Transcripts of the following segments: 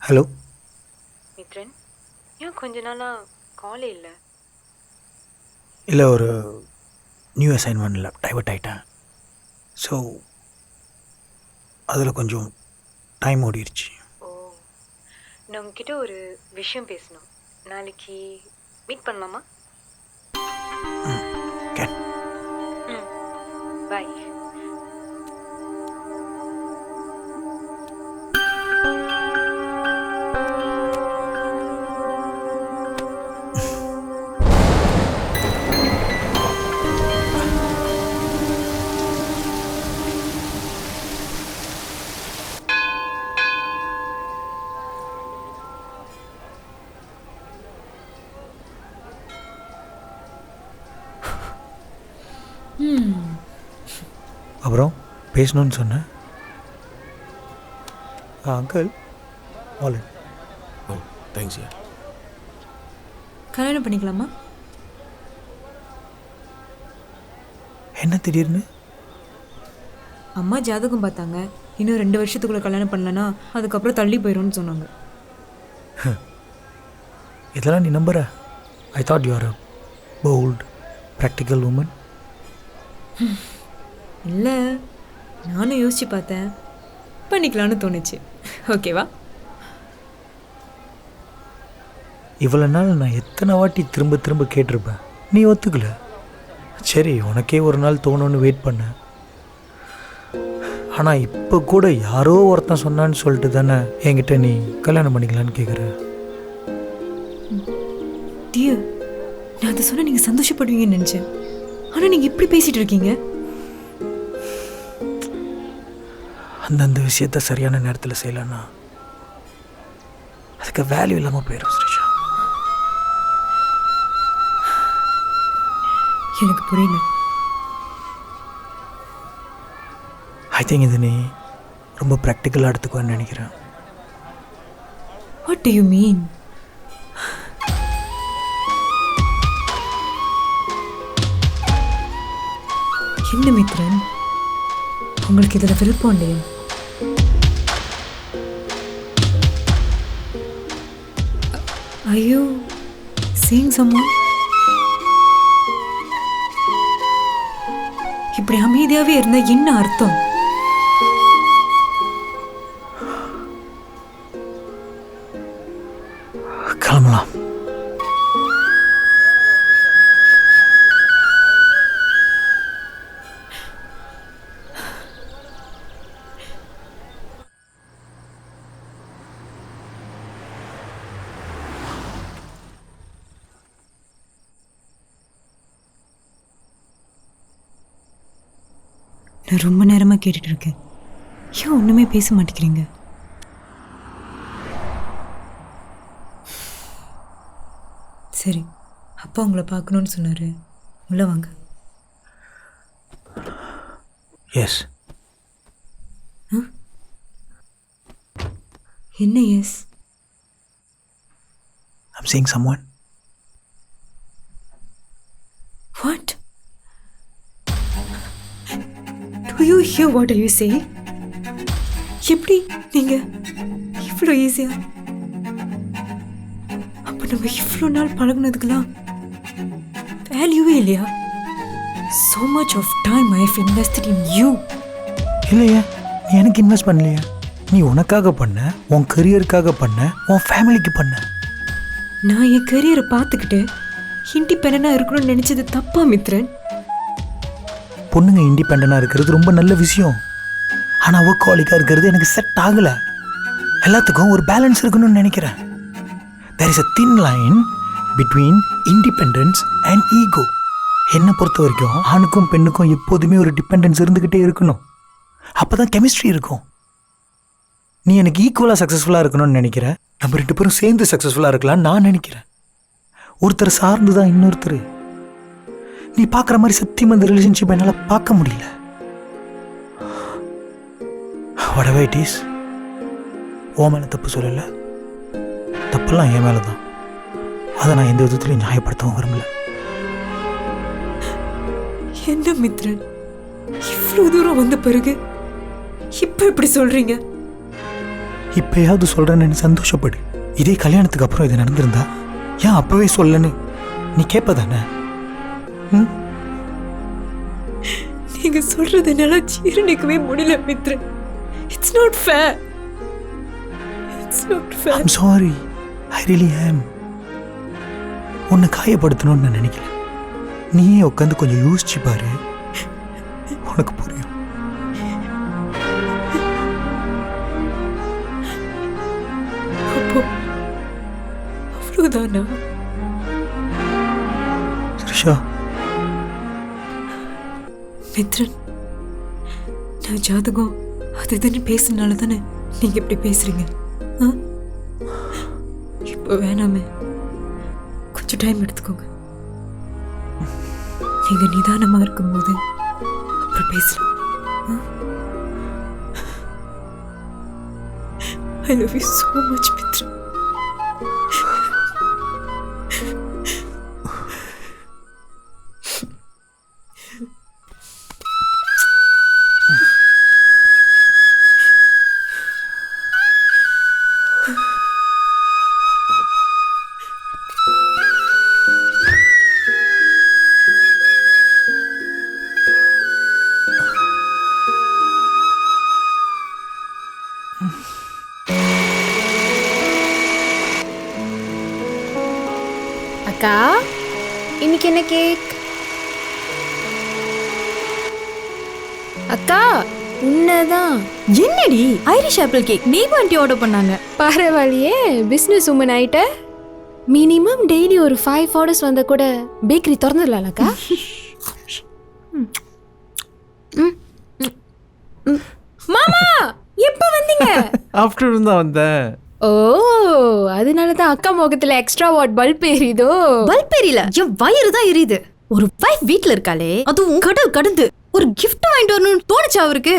Hello Mithran, ஏன் கொஞ்ச நாளாக காலே இல்லை? இல்லை, ஒரு நியூ அசைன்மெண்ட்டில் டைவர்ட் ஆகிட்டேன். ஸோ அதில் கொஞ்சம் டைம் ஓடிடுச்சு. ஓ, நான் உங்ககிட்ட ஒரு விஷயம் பேசணும். நாளைக்கு மீட் பண்ணலாமா? கேன் ம், பாய். அப்புறம் பேசணும்னு சொன்னேன். அங்கிள் ஆல் ஓ தேங்க்ஸ் யா. கல்யாணம் பண்ணிக்கலாமா? என்ன திடீர்னு? அம்மா ஜாதகம் பார்த்தாங்க, இன்னும் 2 வருஷத்துக்குள்ளே கல்யாணம் பண்ணலன்னா அதுக்கப்புறம் தள்ளி போயிடும்னு சொன்னாங்க. இதெல்லாம் நீ நம்புற? I thought you are a bold practical woman. இல்லை, நானும் யோசிச்சு பார்த்தேன், பண்ணிக்கலான்னு தோணுச்சு. ஓகேவா? இவ்வளோ நாள் நான் எத்தனை வாட்டி திரும்ப திரும்ப கேட்டிருப்பேன், நீ ஒத்துக்கல. சரி, உனக்கே ஒரு நாள் தோணுன்னு வெயிட் பண்ணேன். ஆனால் இப்போ கூட யாரோ ஒருத்தன் சொன்னான்னு சொல்லிட்டு தானே என்கிட்ட நீ கல்யாணம் பண்ணிக்கலான்னு கேட்குற. டியர், நான் அதை சொன்னால் நீங்கள் சந்தோஷப்படுவீங்கன்னு நினச்சேன். ஆனால் நீங்கள் இப்படி பேசிகிட்டு இருக்கீங்க. அந்தந்த விஷயத்த சரியான நேரத்தில் செய்யலைன்னா அதுக்கு வேல்யூ இல்லாமல் போயிடும் ஸ்ரீஷா. எனக்கு புரியல. ஐ திங்க் இது நீ ரொம்ப ப்ராக்டிக்கலாக எடுத்துக்குவேன்னு நினைக்கிறேன். What to you mean? என்ன மித்ரன், உங்களுக்கு இதில் விருப்பம் இல்லையா? Are you seeing someone? இப்படி அமைதியாவே இருந்தா என்ன அர்த்தம்? கிளம்பலாம். நான் ரொம்ப நேரமா கேட்டுட்டு இருக்கேன், ஏன் ஒண்ணுமே பேச மாட்டேங்கிறீங்க? சரி, அப்பா உங்களை பார்க்கணும்னு சொன்னாரு, உள்ள வாங்க. எஸ். என்ன yes? I'm seeing someone. What? Do you hear what are you saying? எப்படி நீங்க இவ்வளோ ஈஸியா? அப்போ நம்ம இவ்வளோ நாள் பழகுனதுக்கெல்லாம் வேல்யூவே இல்லையா? So much of time I have invested in you. இல்லையா, நீ எனக்கு இன்வெஸ்ட் பண்ணலையா? நீ உனக்காக பண்ண, உன் கரியருக்காக பண்ண, உன் ஃபேமிலிக்கு பண்ண. நான் என் கரியரை பார்த்துக்கிட்டு இண்டிபெண்டா இருக்கணும்னு நினைச்சது தப்பா மித்ரன்? பொண்ணுங்க இண்டிபெண்டனாக இருக்கிறது ரொம்ப நல்ல விஷயம். ஆனால் ஒர்க்காலிக்காக இருக்கிறது எனக்கு செட் ஆகலை. எல்லாத்துக்கும் ஒரு பேலன்ஸ் இருக்கணும்னு நினைக்கிறேன். There is a thin line between independence and ego. என்னை பொறுத்த வரைக்கும் ஆணுக்கும் பெண்ணுக்கும் எப்போதுமே ஒரு டிபெண்டன்ஸ் இருந்துக்கிட்டே இருக்கணும். அப்போ தான் கெமிஸ்ட்ரி இருக்கும். நீ எனக்கு ஈக்குவலாக சக்ஸஸ்ஃபுல்லாக இருக்கணும்னு நினைக்கிற, நம்ம 2 பேரும் சேர்ந்து சக்ஸஸ்ஃபுல்லாக இருக்கலாம்னு நான் நினைக்கிறேன். ஒருத்தர் சார்ந்து தான் இன்னொருத்தர். நீ பார்க்குற மாதிரி சத்தியமாக இந்த ரிலேஷன்ஷிப் என்னால் பார்க்க முடியல. whatever it is, ஓ மேலே தப்பு சொல்லலை, தப்பெல்லாம் என் மேலே தான். அதை நான் எந்த விதத்துலையும் நியாயப்படுத்தவும் விரும்பல. என்ன மித்ரன், இவ்வளோ தூரம் வந்த பிறகு இப்போ இப்படி சொல்றீங்க? இப்பயாவது சொல்கிறேன்னு சந்தோஷப்படு. இதே கல்யாணத்துக்கு அப்புறம் இது நடந்திருந்தா ஏன் அப்போவே சொல்லன்னு நீ கேட்பதானே? நீங்க சொல்றது என்னால ஜீரணிக்கவே முடியல Mithran. It's not fair. It's not fair. I'm sorry, I really am. உன்னை காயப்படுத்தணும்னு நான் நினைக்கல. நீயே உட்காந்து கொஞ்சம் யோசிச்சு பாரு, உனக்கு புரியும். அப்போ அவ்வளவுதானா? ஸ்ரிஷா, மித்ரன், நான் ஜாதகம் அது இதுன்னு பேசுனால தானே நீங்க இப்படி பேசுறீங்க. இப்போ வேணாமே, கொஞ்சம் டைம் எடுத்துக்கோங்க. நீங்க நிதானமா இருக்கும்போது அப்புறம் பேசலாம். I love you so much, Mithran. அக்கா, இன்னைக்கு என்ன கேக்? அக்கா, உன்னதான். என்னடி ஐரிஷ் ஆப்பிள் கேக் நீ ஆண்டி ஆர்டர் பண்ணாங்க. பரவாயில்லையே, பிஸ்னஸ் உமன் ஆயிட்ட. மினிமம் டெய்லி ஒரு 5 ஆர்டர்ஸ் வந்தா கூட பேக்கரி திறந்துடலாம்க்கா. மாமா எப்ப வந்தீங்க? ஆஃப்டர்நூன் தான் வந்தேன். ஓ, அதனால தான் அக்கா முகத்துல எக்ஸ்ட்ரா வாட் பல்ப் எரியுதோ? பல்ப் எரியல, என் வயிறு தான் எரியுது. ஒரு வைஃப் வீட்ல இருக்காளே, அதுவும் கடல் கடந்து ஒரு gift வாங்கிட்டு வரணும்னு தோணுச்சா அவருக்கு?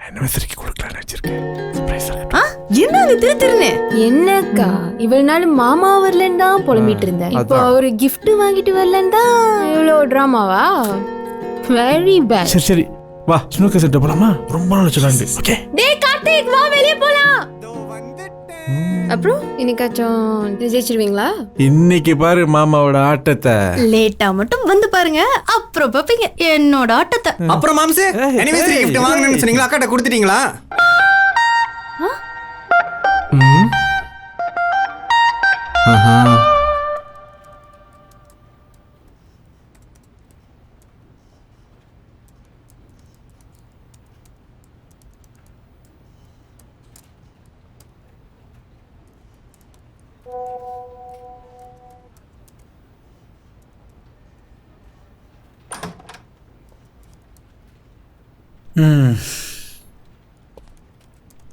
அனிவர்சரிக்கு கொடுக்கலாம்னு வச்சிருக்கேன். சர்ப்ரைஸா. என்னது திருன்னு? என்னக்கா இவ்வளவு நாள் மாமா வரலன்னு தான் புலம்பிட்டு இருந்தேன். இப்போ அவரு கிஃப்ட் வாங்கிட்டு வரலன்னு தான் இவ்வளவு டிராமாவா? Very bad. சரி சரி, வா ஸ்னூக்கர் சென்டர் போலாமா? ரொம்ப நாள் சொல்லாண்டு. ஓகே. டேய் கார்த்திக், வா வெளிய போலாம். அப்புறம் இன்னைக்காச்சும் ஜெயிச்சிருவீங்களா? இன்னைக்கு பாரு மாமாவோட ஆட்டத்தை. லேட்டா மட்டும் வந்து பாருங்க, அப்புறம் பாப்பீங்க என்னோட ஆட்டத்தை. அப்புறம் மாம்சே, அனிவர்சரி gift வாங்கணும்னு சொன்னீங்களா? அக்காட்ட கொடுத்துட்டீங்களா?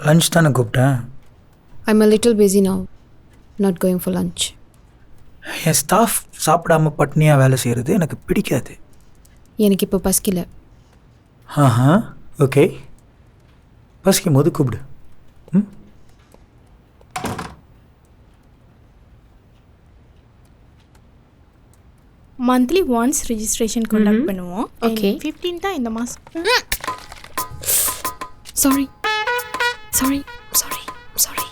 லஞ்ச் தானே கூப்பிட்டேன். I'm a little busy now. Not going for lunch. N staff சாப்பிடாம பட்னியாக வேலை செய்கிறது எனக்கு பிடிக்காது. எனக்கு இப்போ பசிக்கல. ஆஹா, ஓகே, பசிக்கும் போது கூப்பிடு. மந்த்லி ஒன்ஸ் ரெஜிஸ்ட்ரேஷன் கண்டக்ட் பண்ணுவோம். Okay. 15 தான் இந்த மாதம். Sorry. Sorry. Sorry. Sorry.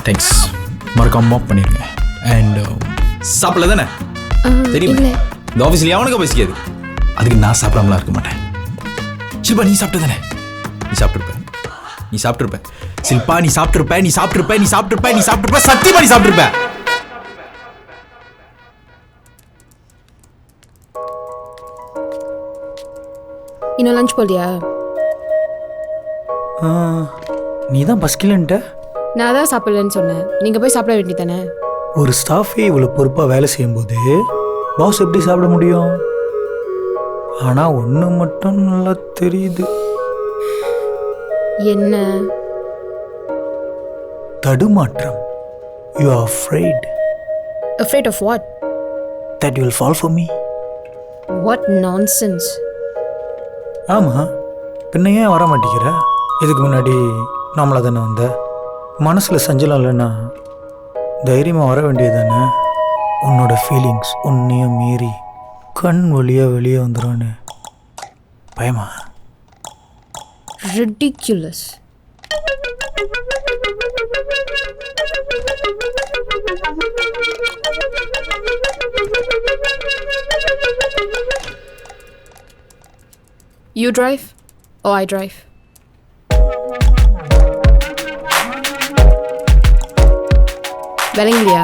Thanks, மறக்காம மாப் பண்ணிருங்க. அண்ட் சாப்பிடல தானே தெரியுமா? இல்ல. இந்த ஆஃபீஸில் எவனுக்கு பசிக்காது, அதுக்கு நான் சாப்பிடாமலாம் இருக்க மாட்டேன். ஷில்பா நீ சாப்பிட்டு தானே? நீ சாப்பிட்டுருப்ப ஷில்பா, நீ சாப்பிட்டுருப்ப சத்தியமா நீ சாப்பிட்டுருப்ப. இன்னும் லஞ்ச் போலியா? நீ தான் பசிக்கலன்ட்ட. நான் தான் சாப்பிடலன்னு சொன்னேன். நீங்க போய் சாப்பிட வேண்டியதானே? ஒரு ஸ்டாஃபே இவ்வளோ பொறுப்பாக வேலை செய்யும்போது பாஸ் எப்படி சாப்பிட முடியும்? ஆனால் ஒன்று மட்டும் நல்லா தெரியுது. என்ன? தடுமாற்றம். You are afraid Afraid of what? that you will fall for me. What nonsense. ஆமாம், பின்ன ஏன் வர மாட்டேங்கிற? இதுக்கு முன்னாடி நாமளாக தானே வந்த. மனசில் சஞ்சலம் இல்லைன்னா தைரியமாக வர வேண்டியது தானே. உன்னோட ஃபீலிங்ஸ் உன்னையும் மீறி கண் வழியாக வெளியே வந்துடும்னு பயமா? ridiculous. You drive or I drive? விளங்கலையா?